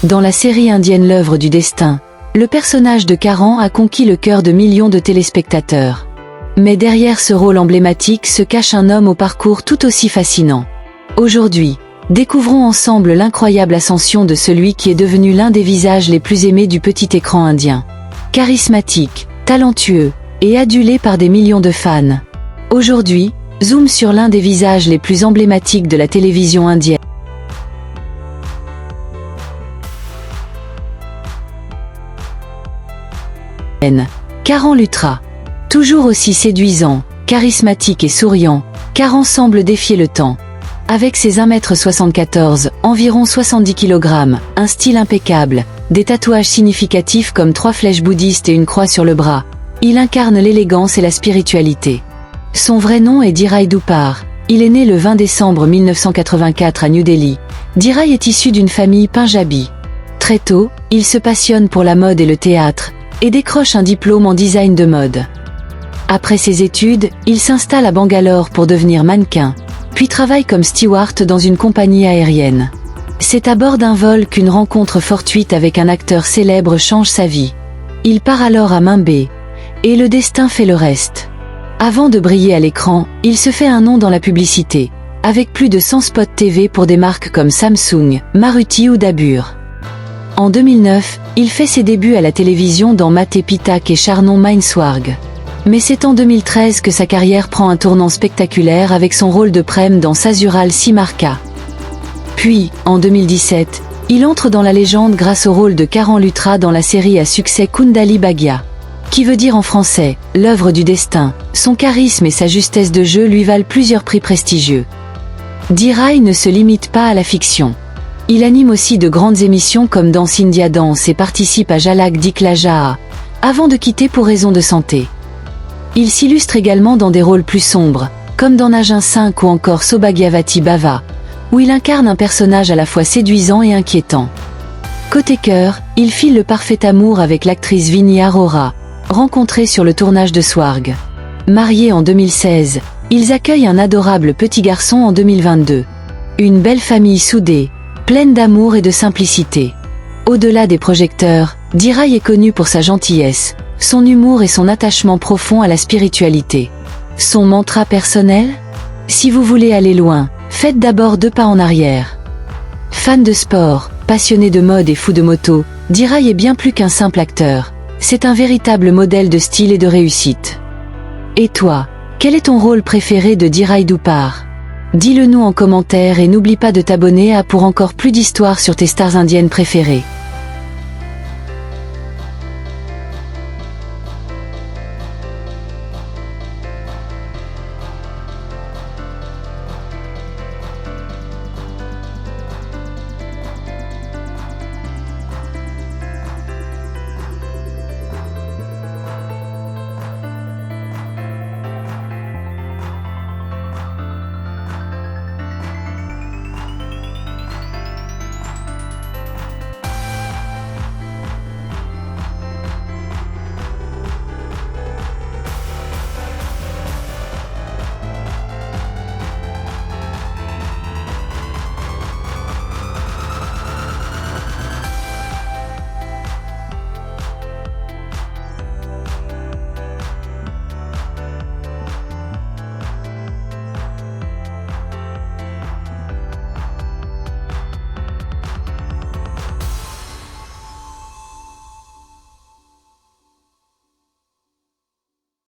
Dans la série indienne L'œuvre du destin, le personnage de Karan a conquis le cœur de millions de téléspectateurs. Mais derrière ce rôle emblématique se cache un homme au parcours tout aussi fascinant. Aujourd'hui, découvrons ensemble l'incroyable ascension de celui qui est devenu l'un des visages les plus aimés du petit écran indien. Charismatique, talentueux et adulé par des millions de fans. Aujourd'hui, zoom sur l'un des visages les plus emblématiques de la télévision indienne. Karan Luthra. Toujours aussi séduisant, charismatique et souriant, Karan semble défier le temps. Avec ses 1m74, environ 70 kg, un style impeccable, des tatouages significatifs comme 3 flèches bouddhistes et une croix sur le bras, il incarne l'élégance et la spiritualité. Son vrai nom est Dhirai Dupar. Il est né le 20 décembre 1984 à New Delhi. Dhirai est issu d'une famille punjabi. Très tôt, il se passionne pour la mode et le théâtre, et décroche un diplôme en design de mode. Après ses études, il s'installe à Bangalore pour devenir mannequin, puis travaille comme steward dans une compagnie aérienne. C'est à bord d'un vol qu'une rencontre fortuite avec un acteur célèbre change sa vie. Il part alors à Mumbai, et le destin fait le reste. Avant de briller à l'écran, il se fait un nom dans la publicité, avec plus de 100 spots TV pour des marques comme Samsung, Maruti ou Dabur. En 2009, il fait ses débuts à la télévision dans Mate Pitak et Charnon Mainswarg. Mais c'est en 2013 que sa carrière prend un tournant spectaculaire avec son rôle de Prem dans Sasural Simarka. Puis, en 2017, il entre dans la légende grâce au rôle de Karan Luthra dans la série à succès Kundali Bhagya, qui veut dire en français « l'œuvre du destin ». Son charisme et sa justesse de jeu lui valent plusieurs prix prestigieux. Dhirai ne se limite pas à la fiction. Il anime aussi de grandes émissions comme Danse India Dance et participe à Jhalak Dikhla Jaa, avant de quitter pour raison de santé. Il s'illustre également dans des rôles plus sombres, comme dans Nagin 5 ou encore Saubhagyavati Bhava, où il incarne un personnage à la fois séduisant et inquiétant. Côté cœur, il file le parfait amour avec l'actrice Vinnie Arora, rencontrée sur le tournage de Swarg. Mariés en 2016, ils accueillent un adorable petit garçon en 2022. Une belle famille soudée, pleine d'amour et de simplicité. Au-delà des projecteurs, Dhirai est connu pour sa gentillesse, son humour et son attachement profond à la spiritualité. Son mantra personnel ? Si vous voulez aller loin, faites d'abord 2 pas en arrière. Fan de sport, passionné de mode et fou de moto, Dhirai est bien plus qu'un simple acteur. C'est un véritable modèle de style et de réussite. Et toi, quel est ton rôle préféré de Dhirai Dupar ? Dis-le nous en commentaire et n'oublie pas de t'abonner pour encore plus d'histoires sur tes stars indiennes préférées.